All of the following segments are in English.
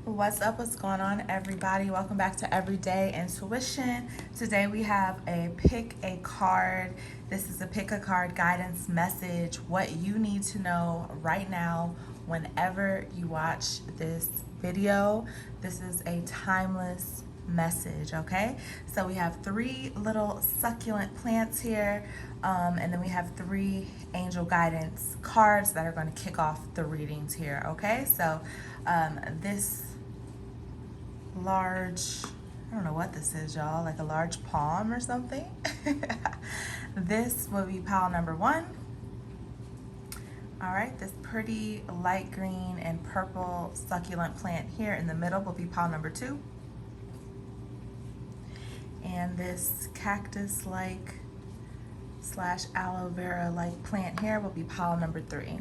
What's up? What's going on, everybody? Welcome back to Everyday Intuition. Today we have a pick a card. This is a pick a card guidance message. What you need to know right now, whenever you watch this video. This is a timeless message, okay? So we have three little succulent plants here, and then we have three angel guidance cards that are going to kick off the readings here, okay? So this large, I don't know what this is, y'all, like a large palm or something. This will be pile number one. All right, this pretty light green and purple succulent plant here in the middle will be pile number two. And this cactus-like slash aloe vera-like plant here will be pile number three.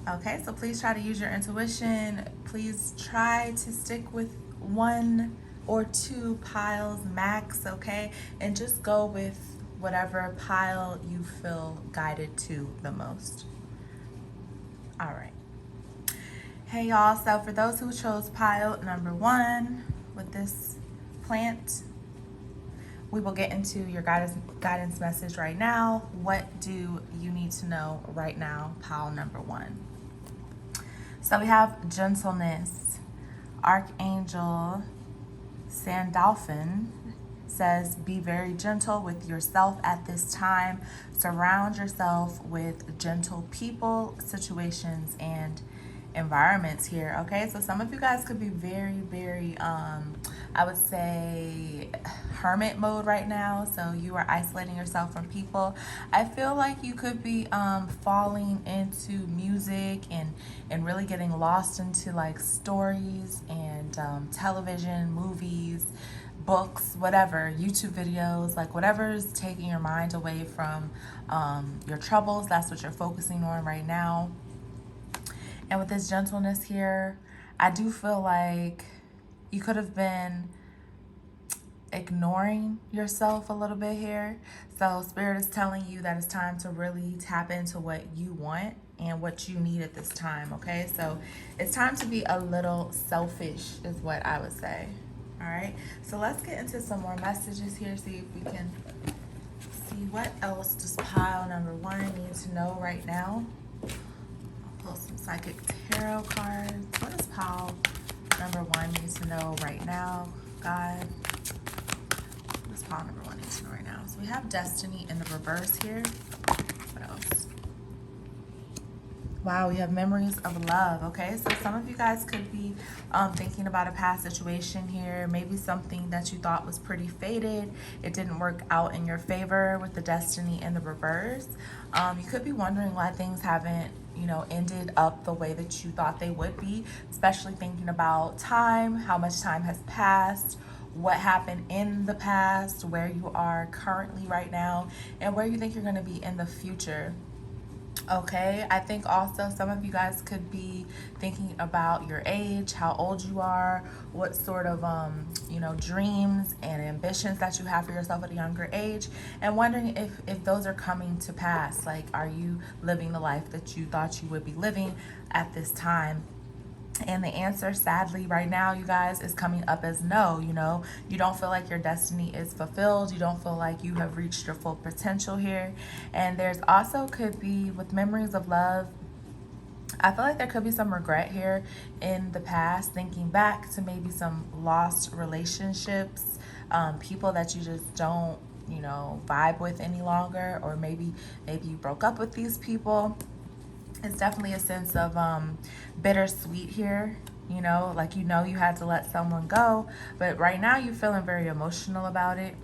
Okay, so please try to use your intuition. Please try to stick with one or two piles max, okay? And just go with whatever pile you feel guided to the most. All right. Hey, y'all. So for those who chose pile number one with this plant, we will get into your guidance message right now. What do you need to know right now, pile number one? So we have gentleness. Archangel Sandalphon says, be very gentle with yourself at this time. Surround yourself with gentle people, situations, and environments here, okay? So some of you guys could be very, I would say, hermit mode right now. So you are isolating yourself from people. I feel like you could be falling into music and really getting lost into like stories and television, movies, books, whatever, YouTube videos, like whatever's taking your mind away from your troubles. That's what you're focusing on right now. And with this gentleness here, I do feel like you could have been ignoring yourself a little bit here. So Spirit is telling you that it's time to really tap into what you want and what you need at this time, okay? So it's time to be a little selfish is what I would say. All right, so let's get into some more messages here, see if we can see what else does pile number one need to know right now. Pull some psychic tarot cards. What does pile number one need to know right now, God? What does pile number one need to know right now? So we have destiny in the reverse here. What else? Wow, we have memories of love, okay? So some of you guys could be thinking about a past situation here, maybe something that you thought was pretty fated. It didn't work out in your favor with the destiny in the reverse. You could be wondering why things haven't, ended up the way that you thought they would be, especially thinking about time, how much time has passed, what happened in the past, where you are currently right now, and where you think you're going to be in the future. Okay, I think also some of you guys could be thinking about your age, how old you are, what sort of, dreams and ambitions that you have for yourself at a younger age, and wondering if those are coming to pass. Like, are you living the life that you thought you would be living at this time? And the answer, sadly, right now, you guys, is coming up as no. You don't feel like your destiny is fulfilled. You don't feel like you have reached your full potential here. And there's also could be, with memories of love, I feel like there could be some regret here in the past, thinking back to maybe some lost relationships, people that you just don't, vibe with any longer, or maybe you broke up with these people. It's definitely a sense of bittersweet here, like you had to let someone go, but right now you're feeling very emotional about it.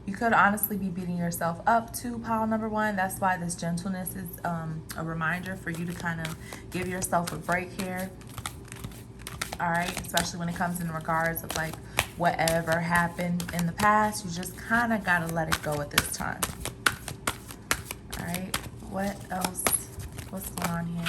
You could honestly be beating yourself up to pile number one. That's why this gentleness is a reminder for you to kind of give yourself a break here. All right, especially when it comes in regards of like whatever happened in the past, you just kind of got to let it go at this time. All right, what else? What's going on here?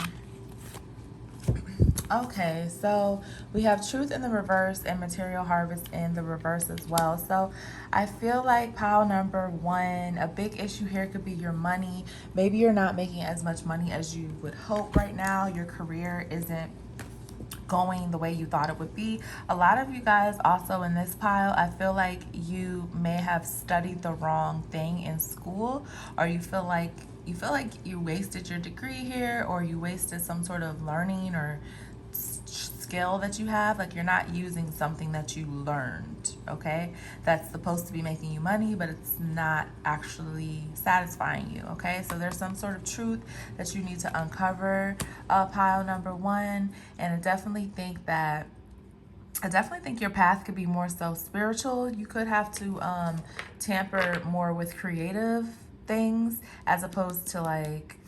Okay, so we have truth in the reverse and material harvest in the reverse as well. So I feel like pile number one, a big issue here could be your money. Maybe you're not making as much money as you would hope right now. Your career isn't going the way you thought it would be. A lot of you guys also in this pile, I feel like you may have studied the wrong thing in school, or you wasted your degree here, or you wasted some sort of learning or skill that you have. Like, you're not using something that you learned, okay, that's supposed to be making you money, but it's not actually satisfying you, okay? So there's some sort of truth that you need to uncover, pile number one. And I definitely think your path could be more so spiritual. You could have to tamper more with creative things as opposed to like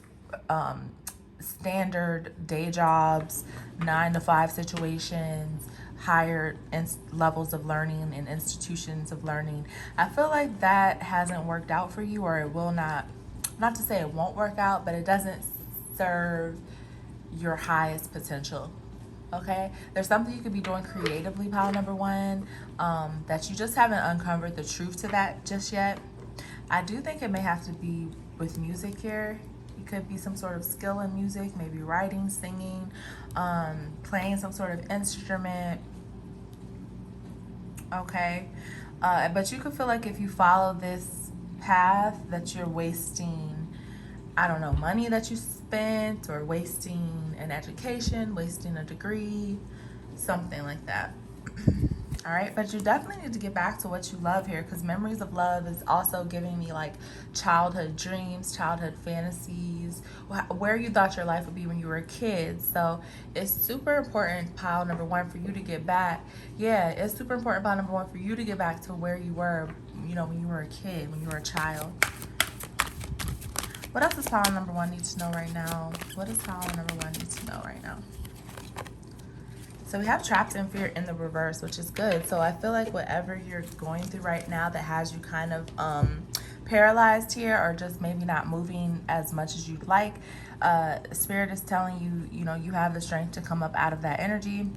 standard day jobs, 9 to 5 situations, higher levels of learning and institutions of learning. I feel like that hasn't worked out for you, or it will not to say it won't work out, but it doesn't serve your highest potential. Okay, there's something you could be doing creatively, pile number one, that you just haven't uncovered the truth to that just yet. I do think it may have to be with music here. It could be some sort of skill in music, maybe writing, singing, playing some sort of instrument. Okay, but you could feel like if you follow this path that you're wasting, I don't know, money that you spent, or wasting an education, wasting a degree, something like that. All right, but you definitely need to get back to what you love here, because memories of love is also giving me like childhood dreams, childhood fantasies, where you thought your life would be when you were a kid. So it's super important, pile number one, for you to get back. Yeah, it's super important, pile number one, for you to get back to where you were, when you were a kid, when you were a child. What else does pile number one need to know right now? What does pile number one need to know right now? So we have trapped in fear in the reverse, which is good. So I feel like whatever you're going through right now that has you kind of paralyzed here, or just maybe not moving as much as you'd like, Spirit is telling you, you have the strength to come up out of that energy.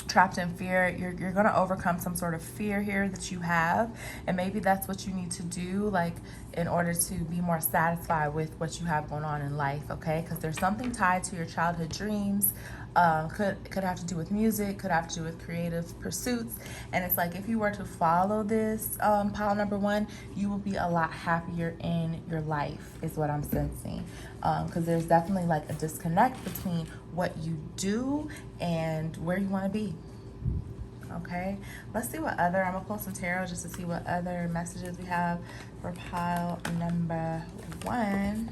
Trapped in fear, you're going to overcome some sort of fear here that you have, and maybe that's what you need to do, like, in order to be more satisfied with what you have going on in life, okay? Because there's something tied to your childhood dreams. Could have to do with music, could have to do with creative pursuits, and it's like if you were to follow this, pile number one, you will be a lot happier in your life, is what I'm sensing, because there's definitely like a disconnect between what you do and where you want to be. Okay, let's see what other, I'm gonna pull some tarot just to see what other messages we have for pile number one.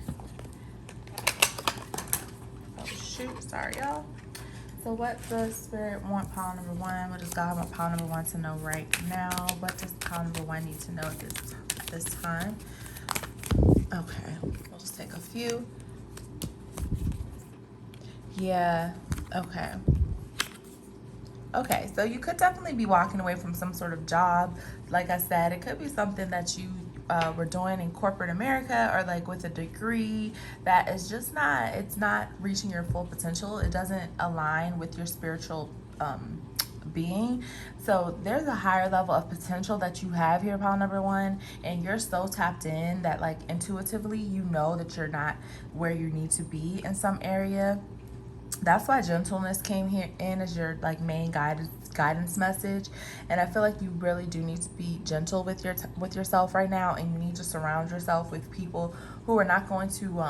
Oh shoot, sorry y'all. So what does Spirit want pile number one? What does God want pile number one to know right now? What does pile number one need to know at this time? Okay, we'll just take a few. Yeah, okay. Okay, so you could definitely be walking away from some sort of job. Like I said, it could be something that you were doing in corporate America, or like with a degree that is just it's not reaching your full potential. It doesn't align with your spiritual being. So there's a higher level of potential that you have here, pile number one, and you're so tapped in that like intuitively you know that you're not where you need to be in some area. That's why gentleness came here in as your like main guidance message, and I feel like you really do need to be gentle with yourself right now, and you need to surround yourself with people who are not going to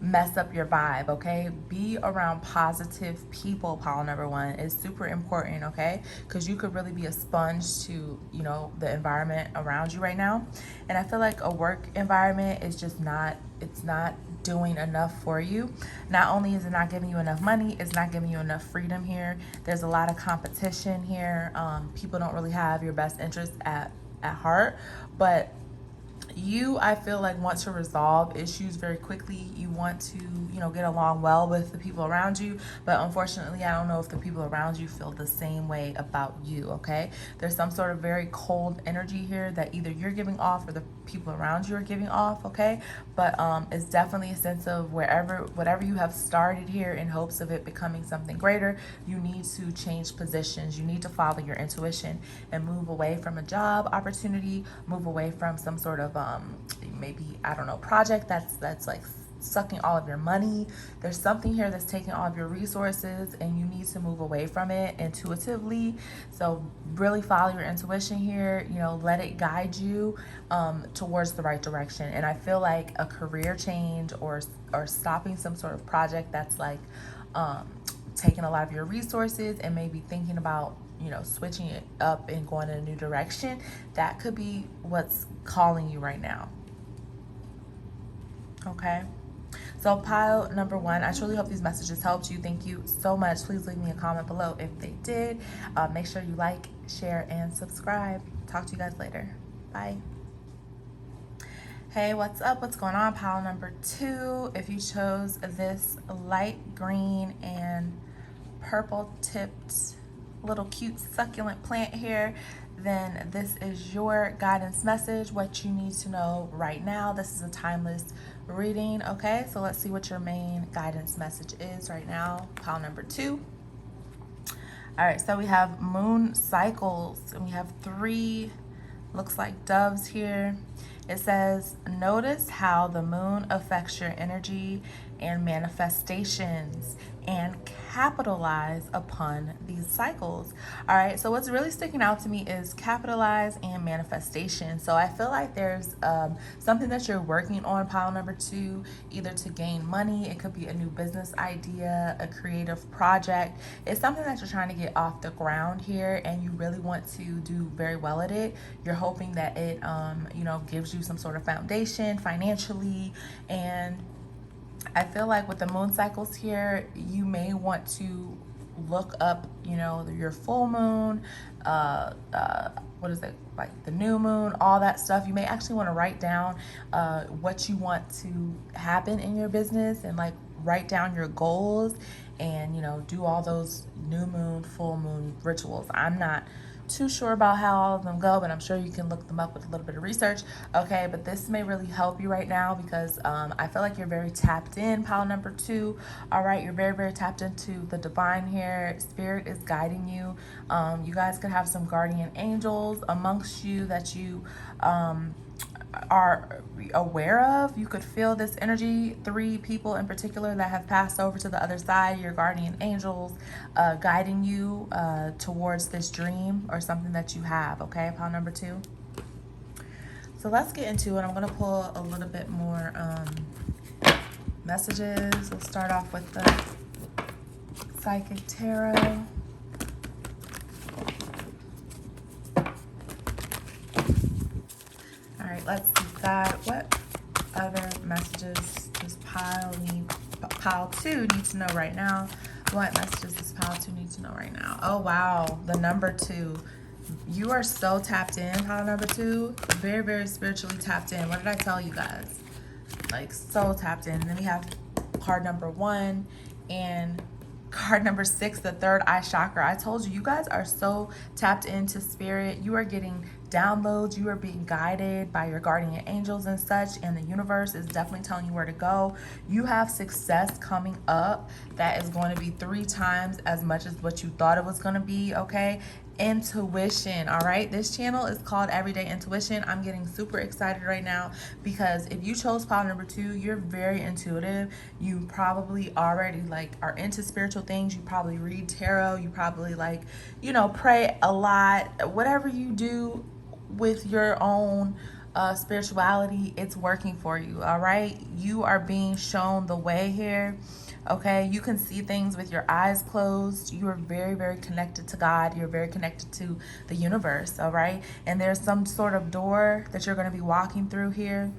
mess up your vibe. Okay, be around positive people, pile number one, is super important, okay, because you could really be a sponge to the environment around you right now. And I feel like a work environment is just not doing enough for you. Not only is it not giving you enough money, it's not giving you enough freedom here. There's a lot of competition here. People don't really have your best interest at heart, but you, I feel like, want to resolve issues very quickly. You want to, get along well with the people around you. But unfortunately, I don't know if the people around you feel the same way about you, okay? There's some sort of very cold energy here that either you're giving off or the people around you are giving off, okay? But it's definitely a sense of whatever you have started here in hopes of it becoming something greater, you need to change positions. You need to follow your intuition and move away from a job opportunity, move away from some sort of maybe, I don't know, project that's like sucking all of your money. There's something here that's taking all of your resources, and you need to move away from it intuitively. So really follow your intuition here, you know, let it guide you towards the right direction. And I feel like a career change or stopping some sort of project that's like taking a lot of your resources and maybe thinking about, you know, switching it up and going in a new direction, that could be what's calling you right now. Okay. So pile number one, I truly hope these messages helped you. Thank you so much. Please leave me a comment below if they did. Make sure you like, share, and subscribe. Talk to you guys later. Bye. Hey, what's up? What's going on? Pile number two. If you chose this light green and purple tipped little cute succulent plant here, then this is your guidance message, what you need to know right now. This is a timeless reading. Okay, so let's see what your main guidance message is right now. Pile number two. All right, so we have moon cycles, and we have 3, looks like doves here. It says, notice how the moon affects your energy and manifestations, and capitalize upon these cycles. All right, so what's really sticking out to me is capitalize and manifestation. So I feel like there's something that you're working on, pile number two, either to gain money. It could be a new business idea, a creative project. It's something that you're trying to get off the ground here, and you really want to do very well at it. You're hoping that it you know, gives you some sort of foundation financially. And I feel like with the moon cycles here, you may want to look up, you know, your full moon, what is it, like the new moon, all that stuff. You may actually want to write down what you want to happen in your business, and like write down your goals, and, you know, do all those new moon, full moon rituals. I'm not too sure about how all of them go, but I'm sure you can look them up with a little bit of research. Okay, but this may really help you right now, because I feel like you're very tapped in, pile number two. All right, you're very, very tapped into the divine here. Spirit is guiding you. You guys could have some guardian angels amongst you that you are aware of. You could feel this energy. 3 people in particular that have passed over to the other side, your guardian angels, guiding you towards this dream or something that you have. Okay, pile number two. So let's get into it. I'm going to pull a little bit more messages. We'll start off with the Psychic Tarot. All right, let's see that. What other messages does pile two need to know right now? What messages does pile two need to know right now? Oh, wow. The number 2. You are so tapped in, pile number 2. Very, very spiritually tapped in. What did I tell you guys? Like, so tapped in. And then we have card number 1 and card number 6, the third eye chakra. I told you, you guys are so tapped into spirit. You are getting downloads. You are being guided by your guardian angels and such, and the universe is definitely telling you where to go. You have success coming up that is going to be 3 times as much as what you thought it was going to be. Okay, intuition. All right, this channel is called Everyday Intuition. I'm getting super excited right now because if you chose pile number 2, you're very intuitive. You probably already like are into spiritual things. You probably read tarot. You probably like, you know, pray a lot. Whatever you do with your own spirituality, it's working for you. All right, you are being shown the way here. Okay, you can see things with your eyes closed. You are very, very connected to God. You're very connected to the universe. All right, and there's some sort of door that you're going to be walking through here.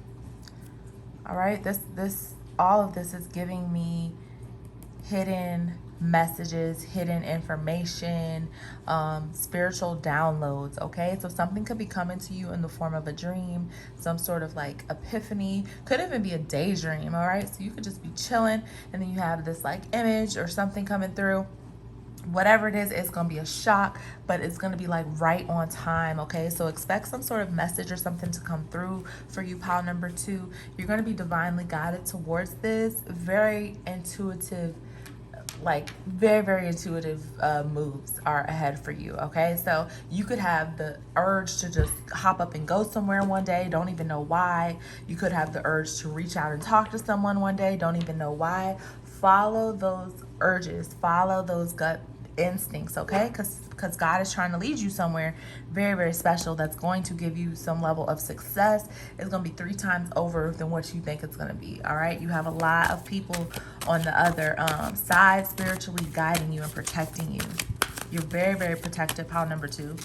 All right, all of this is giving me hidden messages, hidden information, spiritual downloads. Okay, so something could be coming to you in the form of a dream, some sort of like epiphany, could even be a daydream. All right, so you could just be chilling and then you have this like image or something coming through. Whatever it is, it's going to be a shock, but it's going to be like right on time. Okay, so expect some sort of message or something to come through for you, pile number 2. You're going to be divinely guided towards this. Very intuitive like very, very intuitive moves are ahead for you. Okay, so you could have the urge to just hop up and go somewhere one day, don't even know why. You could have the urge to reach out and talk to someone one day, don't even know why. Follow those urges, follow those gut instincts, okay? Because God is trying to lead you somewhere very, very special that's going to give you some level of success. It's going to be 3 times over than what you think it's going to be, all right? You have a lot of people on the other side spiritually guiding you and protecting you. You're very, very protected, pile number 2.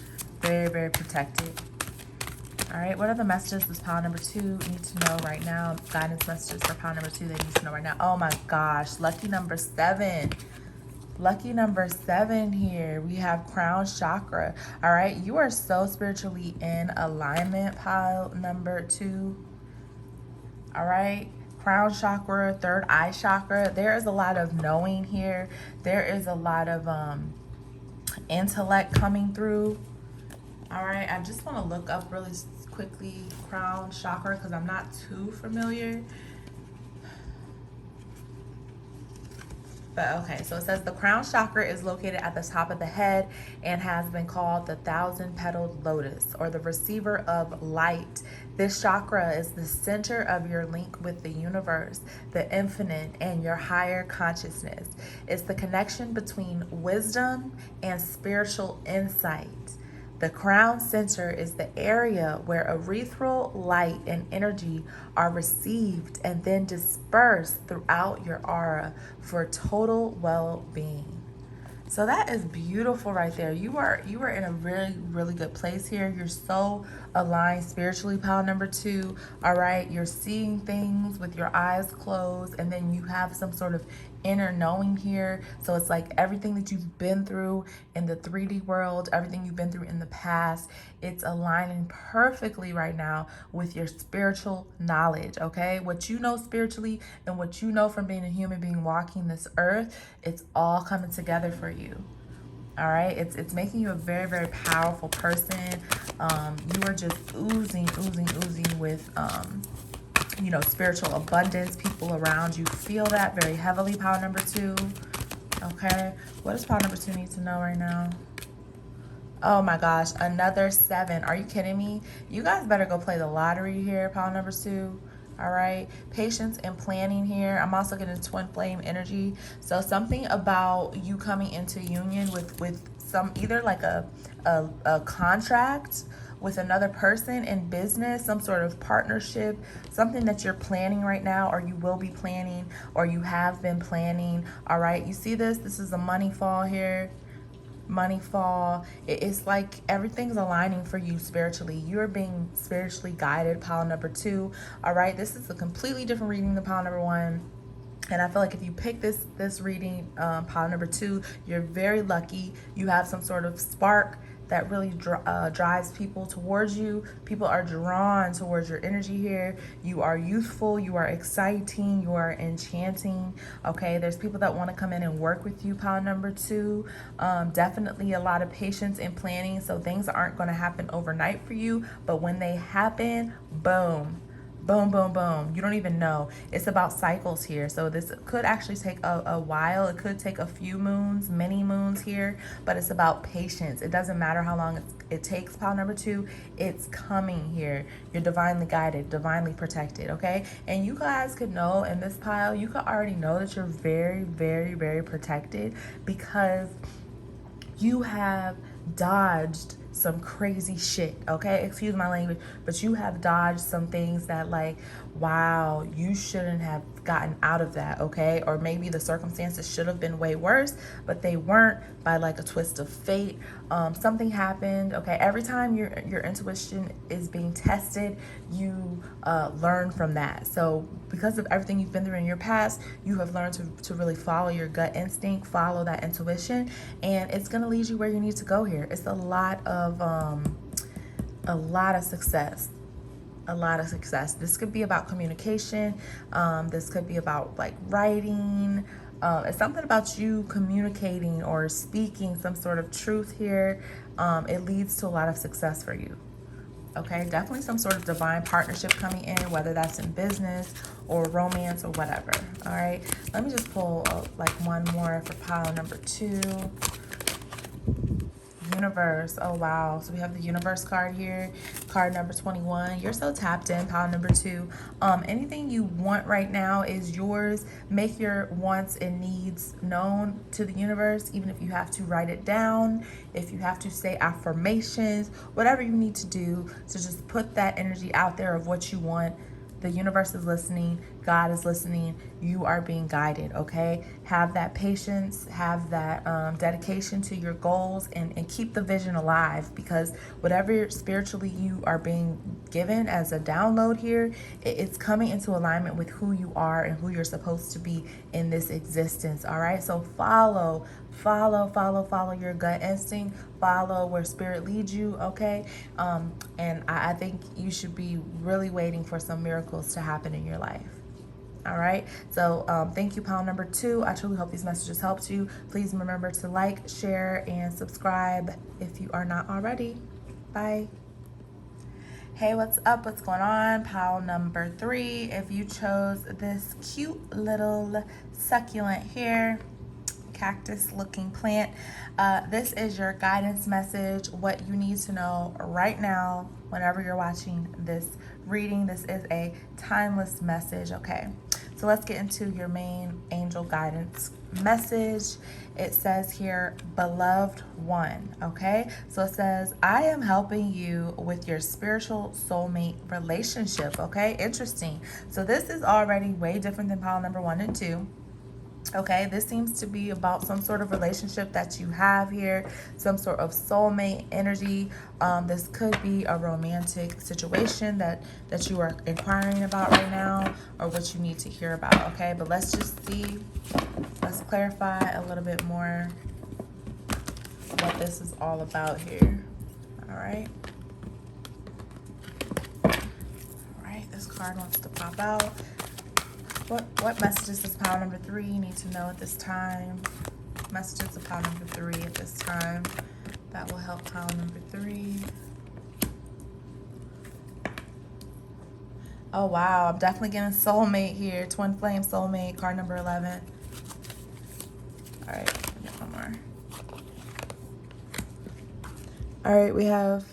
Very, very protected. All right, what are the messages this pile number 2 need to know right now? Guidance messages for pile number 2 they need to know right now. Oh my gosh, lucky number 7. Lucky number 7 here. We have crown chakra. All right, you are so spiritually in alignment, pile number 2. All right, crown chakra, third eye chakra. There is a lot of knowing here. There is a lot of intellect coming through. All right, I just want to look up really quickly crown chakra because I'm not too familiar. But okay, so it says the crown chakra is located at the top of the head and has been called the 1,000-petaled lotus, or the receiver of light. This chakra is the center of your link with the universe, the infinite, and your higher consciousness. It's the connection between wisdom and spiritual insight. The crown center is the area where ethereal light and energy are received and then dispersed throughout your aura for total well-being. So that is beautiful right there. You are in a really, really good place here. You're so aligned spiritually, pile number 2. All right, you're seeing things with your eyes closed, and then you have some sort of inner knowing here. So it's like everything that you've been through in the 3D world, everything you've been through in the past, it's aligning perfectly right now with your spiritual knowledge, okay? What you know spiritually and what you know from being a human being walking this earth, it's all coming together for you. All right, it's making you a very, very powerful person. You are just oozing with spiritual abundance. People around you feel that very heavily, pile number 2. Okay, what does pile number 2 need to know right now? Oh my gosh, another 7. Are you kidding me? You guys better go play the lottery here, pile number 2. All right, patience and planning here. I'm also getting twin flame energy. So something about you coming into union with some, either like a contract with another person in business, some sort of partnership, something that you're planning right now, or you will be planning, or you have been planning. All right, you see this? This is a money fall here. Money fall. It's like everything's aligning for you spiritually. You're being spiritually guided, pile number 2. All right, this is a completely different reading than pile number 1. And I feel like if you pick this reading, pile number 2, you're very lucky. You have some sort of spark that really drives people towards you. People are drawn towards your energy here. You are youthful, you are exciting, you are enchanting. Okay, there's people that want to come in and work with you, pile number 2. Definitely a lot of patience and planning. So things aren't going to happen overnight for you, but when they happen, boom. Boom, boom, boom. You don't even know. It's about cycles here. So this could actually take a while. It could take a few moons, many moons here, but it's about patience. It doesn't matter how long it takes, pile number 2. It's coming here. You're divinely guided, divinely protected, okay? And you guys could know in this pile, you could already know that you're very, very, very protected because you have dodged some crazy shit, okay? Excuse my language, but you have dodged some things that, like, wow, you shouldn't have gotten out of that, okay? Or maybe the circumstances should have been way worse, but they weren't, by like a twist of fate. Something happened, okay? Every time your intuition is being tested, you learn from that. So because of everything you've been through in your past, you have learned to really follow your gut instinct, follow that intuition, and it's gonna lead you where you need to go here. It's a lot of success. A lot of success. This could be about communication. This could be about like writing. It's something about you communicating or speaking some sort of truth here. It leads to a lot of success for you. okay? Definitely some sort of divine partnership coming in, whether that's in business or romance or whatever, all right? Let me just pull like one more for pile number 2. Universe. Oh wow, so we have the universe card here, card number 21. You're so tapped in, pile number 2. Anything you want right now is yours. Make your wants and needs known to the universe, even if you have to write it down, if you have to say affirmations, whatever you need to do to just put that energy out there of what you want. The universe is listening. God is listening. You are being guided, okay? Have that patience, have that dedication to your goals, and keep the vision alive, because whatever spiritually you are being given as a download here, it's coming into alignment with who you are and who you're supposed to be in this existence, all right? So follow your gut instinct, follow where spirit leads you, okay? And I think you should be really waiting for some miracles to happen in your life. All right, so thank you, pile number 2. I truly hope these messages helped you. Please remember to like, share, and subscribe if you are not already. Bye. Hey, what's up? What's going on? Pile number 3. If you chose this cute little succulent here, cactus looking plant, this is your guidance message, what you need to know right now whenever you're watching this reading. This is a timeless message, okay? So let's get into your main angel guidance message. It says here, beloved one, okay? So it says, I am helping you with your spiritual soulmate relationship, okay? Interesting. So this is already way different than pile number 1 and 2. Okay, this seems to be about some sort of relationship that you have here, some sort of soulmate energy. This could be a romantic situation that you are inquiring about right now, or what you need to hear about, okay? But let's just see, let's clarify a little bit more what this is all about here, all right? All right, this card wants to pop out. What messages does pile number 3 need to know at this time? Messages of pile number 3 at this time that will help pile number 3. Oh wow, I'm definitely getting soulmate here. Twin flame soulmate, card number 11. All right, get one more. All right, we have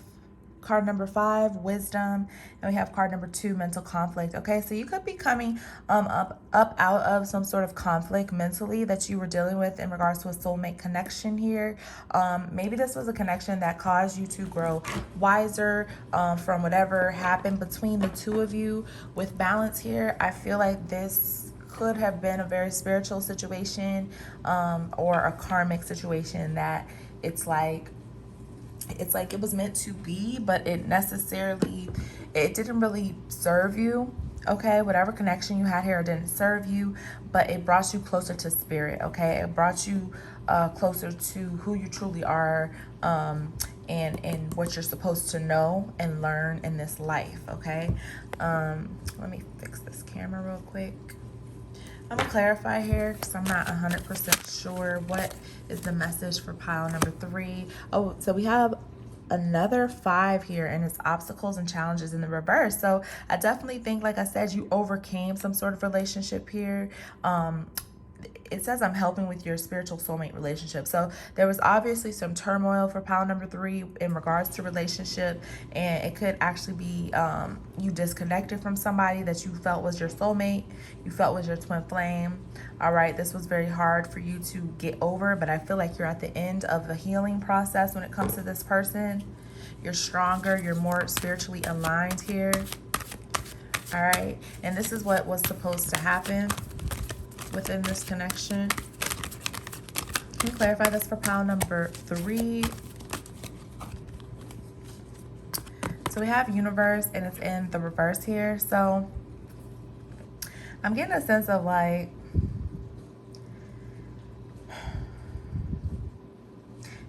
card number 5, wisdom, and we have card number 2, mental conflict. Okay, so you could be coming up out of some sort of conflict mentally that you were dealing with in regards to a soulmate connection here. Maybe this was a connection that caused you to grow wiser from whatever happened between the two of you. With balance here, I feel like this could have been a very spiritual situation or a karmic situation that it's like it was meant to be, but it didn't really serve you, okay? Whatever connection you had here didn't serve you, but it brought you closer to spirit, okay? It brought you closer to who you truly are, and what you're supposed to know and learn in this life, okay? Let me fix this camera real quick. I'm gonna clarify here because I'm not 100% sure what is the message for pile number 3. Oh, so we have another 5 here, and it's obstacles and challenges in the reverse. So I definitely think, like I said, you overcame some sort of relationship here. It says I'm helping with your spiritual soulmate relationship. So there was obviously some turmoil for pile number 3 in regards to relationship, and it could actually be you disconnected from somebody that you felt was your soulmate, you felt was your twin flame. All right, this was very hard for you to get over, but I feel like you're at the end of the healing process when it comes to this person. You're stronger, you're more spiritually aligned here. All right, and this is what was supposed to happen within this connection. Can you clarify this for pile number 3? So we have universe, and it's in the reverse here. So I'm getting a sense of like,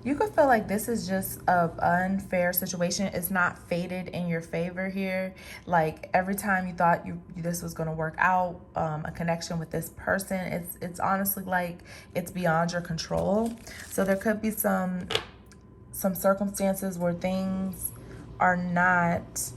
you could feel like this is just an unfair situation. It's not fated in your favor here. Like every time you thought this was going to work out, a connection with this person, it's honestly like it's beyond your control. So there could be some circumstances where things are not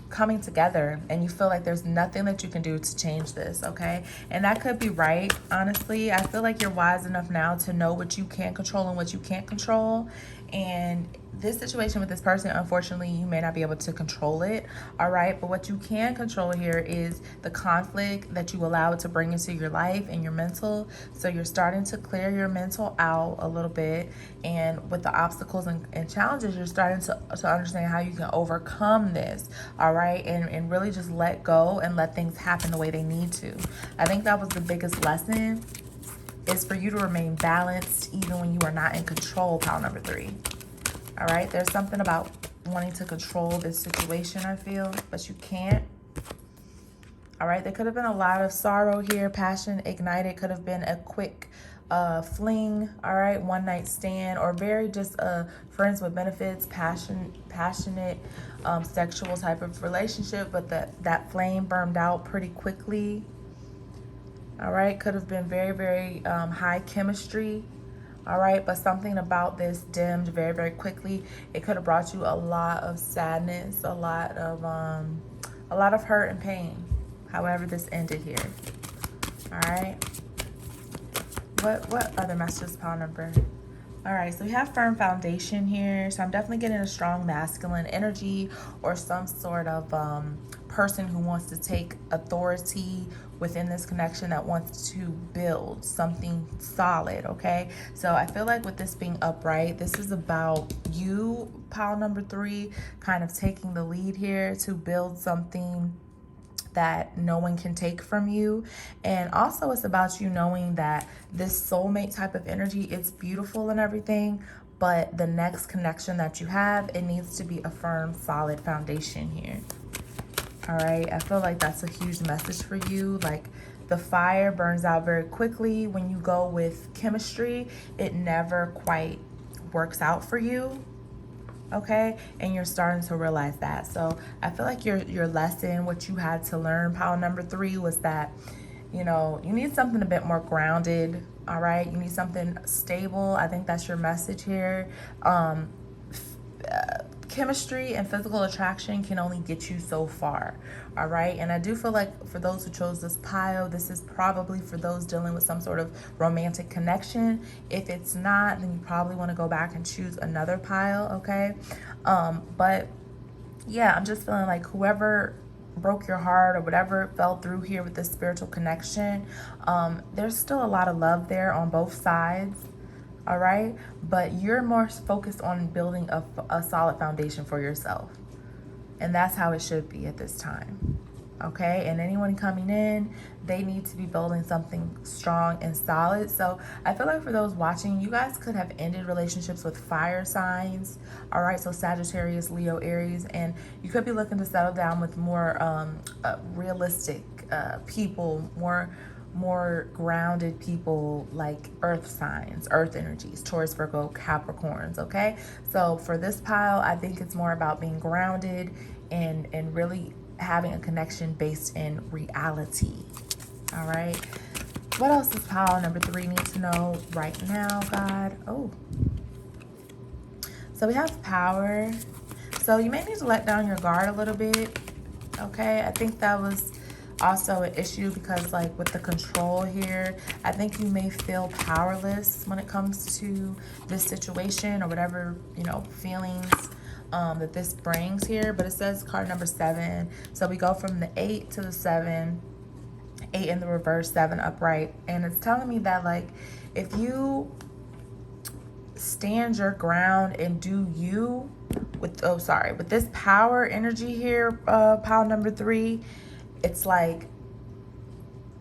coming together, and you feel like there's nothing that you can do to change this, okay? And that could be right, honestly. I feel like you're wise enough now to know what you can control and what you can't control. And this situation with this person, unfortunately, you may not be able to control it, all right? But what you can control here is the conflict that you allow it to bring into your life and your mental. So you're starting to clear your mental out a little bit, and with the obstacles and challenges, you're starting to understand how you can overcome this, all right? And really just let go and let things happen the way they need to. I think that was the biggest lesson, is for you to remain balanced even when you are not in control, pile number 3. All right, there's something about wanting to control this situation, I feel, but you can't. All right, there could have been a lot of sorrow here, passion ignited, could have been a quick fling, all right, one night stand, or very just friends with benefits, passionate sexual type of relationship, but that flame burned out pretty quickly. All right, could have been very, very high chemistry. All right, but something about this dimmed very, very quickly. It could have brought you a lot of sadness, a lot of hurt and pain. However, this ended here. All right. What other messages, pile number? All right, so we have firm foundation here. So I'm definitely getting a strong masculine energy, or some sort of person who wants to take authority within this connection, that wants to build something solid, okay? So I feel like with this being upright, this is about you, pile number 3, kind of taking the lead here to build something that no one can take from you. And also it's about you knowing that this soulmate type of energy, it's beautiful and everything, but the next connection that you have, it needs to be a firm, solid foundation here. All right, I feel like that's a huge message for you. Like, the fire burns out very quickly. When you go with chemistry, it never quite works out for you, okay? And you're starting to realize that. So I feel like your lesson, what you had to learn, pile number 3, was that, you know, you need something a bit more grounded, all right? You need something stable. I think that's your message here. Chemistry and physical attraction can only get you so far, all right? And I do feel like for those who chose this pile, this is probably for those dealing with some sort of romantic connection. If it's not, then you probably want to go back and choose another pile, okay? But yeah, I'm just feeling like whoever broke your heart or whatever fell through here with this spiritual connection, there's still a lot of love there on both sides. All right, but you're more focused on building a solid foundation for yourself, and that's how it should be at this time, okay? And anyone coming in, they need to be building something strong and solid. So I feel like for those watching, you guys could have ended relationships with fire signs, all right? So Sagittarius, Leo, Aries, and you could be looking to settle down with more realistic people, more grounded people, like earth signs, earth energies, Taurus, Virgo, Capricorns, okay? So for this pile, I think it's more about being grounded and really having a connection based in reality, all right? What else does pile number 3 need to know right now, God? Oh, so we have power. So you may need to let down your guard a little bit, okay? I think that was also an issue because, like, with the control here, I think you may feel powerless when it comes to this situation or whatever, you know, feelings that this brings here. But it says card number 7. So we go from the 8 to the 7, 8 in the reverse, 7 upright. And it's telling me that, like, if you stand your ground and do you with, with this power energy here, pile number 3, it's like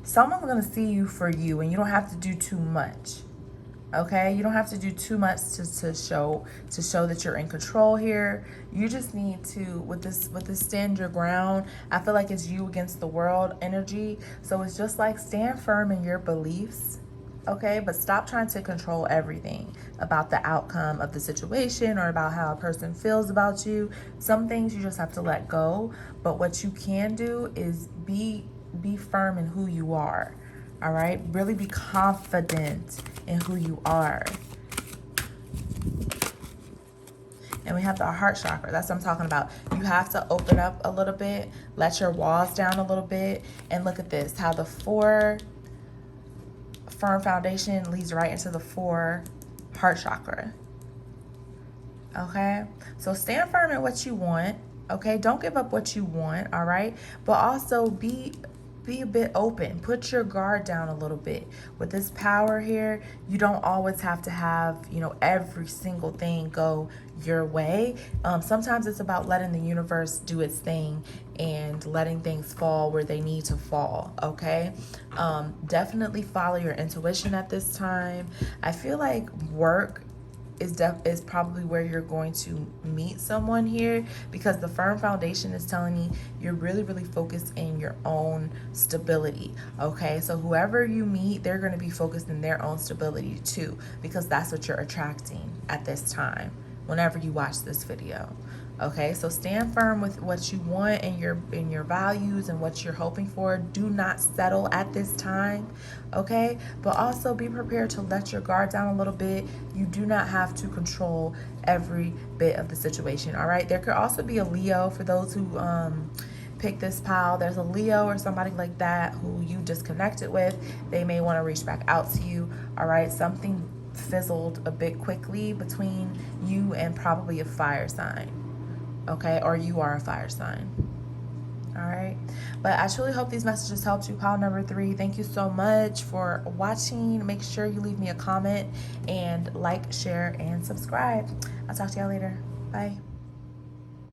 someone's going to see you for you, and you don't have to do too much, okay? You don't have to do too much to show that you're in control here. You just need to, with this stand your ground, I feel like it's you against the world energy. So it's just like stand firm in your beliefs, okay? But stop trying to control everything about the outcome of the situation or about how a person feels about you. Some things you just have to let go, but what you can do is be firm in who you are, all right? Really be confident in who you are. And we have the heart chakra. That's what I'm talking about. You have to open up a little bit, let your walls down a little bit, and look at this, how the 4 firm foundation leads right into the 4 heart chakra. Okay, so stand firm in what you want. Okay, don't give up what you want. All right, but also be a bit open. Put your guard down a little bit. With this power here, you don't always have to have, you know, every single thing go your way. Sometimes it's about letting the universe do its thing and letting things fall where they need to fall. Okay, definitely follow your intuition at this time. I feel like work is probably where you're going to meet someone here, because the firm foundation is telling me you're really focused in your own stability. Okay, so whoever you meet, they're going to be focused in their own stability too, because that's what you're attracting at this time whenever you watch this video. Okay, so stand firm with what you want and your values and what you're hoping for. Do not settle at this time. Okay, but also be prepared to let your guard down a little bit. You do not have to control every bit of the situation. All right, there could also be a Leo for those who pick this pile. There's a Leo or somebody like that who you disconnected with. They may want to reach back out to you. All right, something fizzled a bit quickly between you and probably a fire sign. Okay, or you are a fire sign. All right, but I truly hope these messages helped you, pile number 3. Thank you so much for watching. Make sure you leave me a comment and like, share, and subscribe. I'll talk to y'all later. Bye.